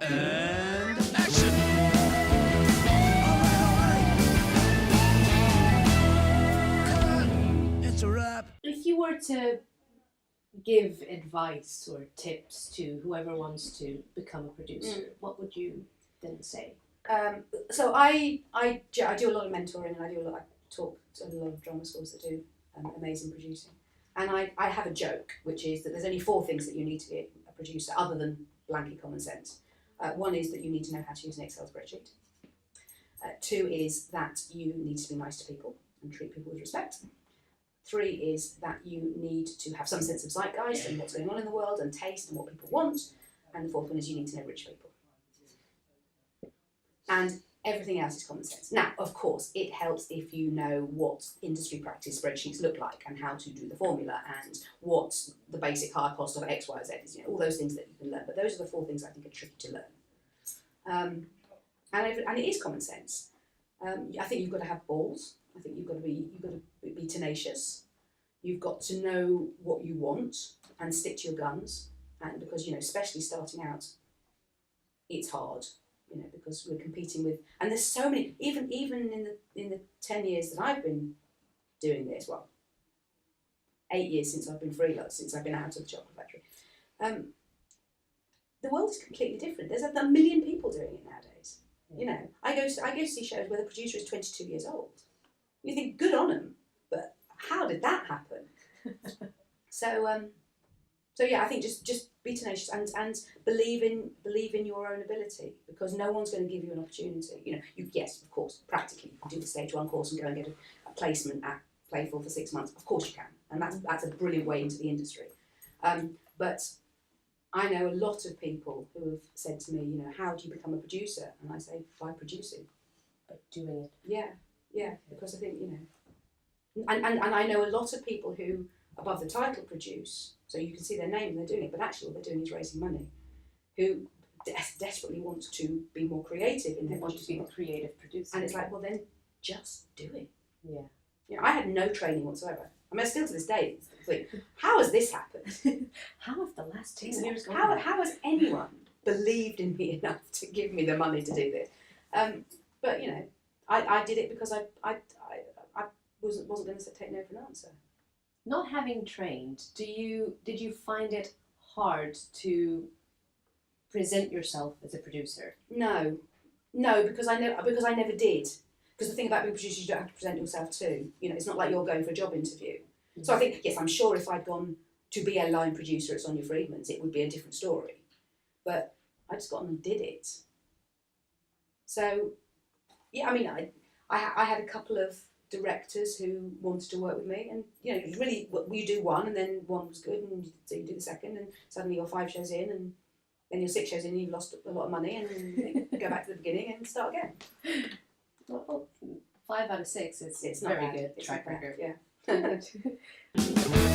And action! It's a wrap. If you were to give advice or tips to whoever wants to become a producer, what would you then say? So I do a lot of mentoring, and I talk to a lot of drama schools that do amazing producing. And I have a joke, which is that there's only 4 things that you need to be a producer, other than blanky common sense. One is that you need to know how to use an Excel spreadsheet. 2 is that you need to be nice to people and treat people with respect. 3 is that you need to have some sense of zeitgeist and what's going on in the world and taste and what people want. And the 4th one is you need to know rich people. And everything else is common sense. Now, of course, it helps if you know what industry practice spreadsheets look like and how to do the formula and what the basic hard cost of X, Y, Z is. You know, all those things that you can learn. But those are the 4 things I think are tricky to learn. And it is common sense. I think you've got to have balls. I think you've got to be tenacious. You've got to know what you want and stick to your guns. And because, you know, especially starting out, it's hard. You know, because we're competing with, and there's so many. Even in the 10 years that I've been doing this, well, 8 years since I've been freelance, since I've been out of the chocolate factory, the world is completely different. There's a million people doing it nowadays. You know, I go see shows where the producer is 22 years old. You think, good on them, but how did that happen? So yeah, I think just be tenacious and believe in your own ability, because no one's going to give you an opportunity. You know, yes, of course, practically you can do the stage 1 course and go and get a placement at Playful for 6 months. Of course you can, and that's a brilliant way into the industry. But I know a lot of people who have said to me, you know, how do you become a producer? And I say, by producing. By doing it. Yeah, because I think, you know, and I know a lot of people who, above the title, produce, so you can see their name and they're doing it, but actually what they're doing is raising money, who desperately want to be more creative in their want to be a creative producer. And it's like, well, then just do it. Yeah. You know, I had no training whatsoever. I mean, I still to this day think, how has this happened? How have the last 10 years gone? How has anyone believed in me enough to give me the money to do this? But you know, I did it because I wasn't going to take no for an answer. Not having trained, did you find it hard to present yourself as a producer? No, because I never did. Because the thing about being a producer, you don't have to present yourself too. You know, it's not like you're going for a job interview. Mm-hmm. So I think, yes, I'm sure if I'd gone to be a line producer at Sonia Friedman's, it would be a different story. But I just got on and did it. So, yeah, I mean, I had a couple of directors who wanted to work with me, and you know, it was really, you do one and then one was good, and so you do the second, and suddenly you're 5 shows in, and then you're 6 shows in and you've lost a lot of money, and then you go back to the beginning and start again. Well, 5 out of 6 is it's not very bad. good It's track not bad, record. yeah.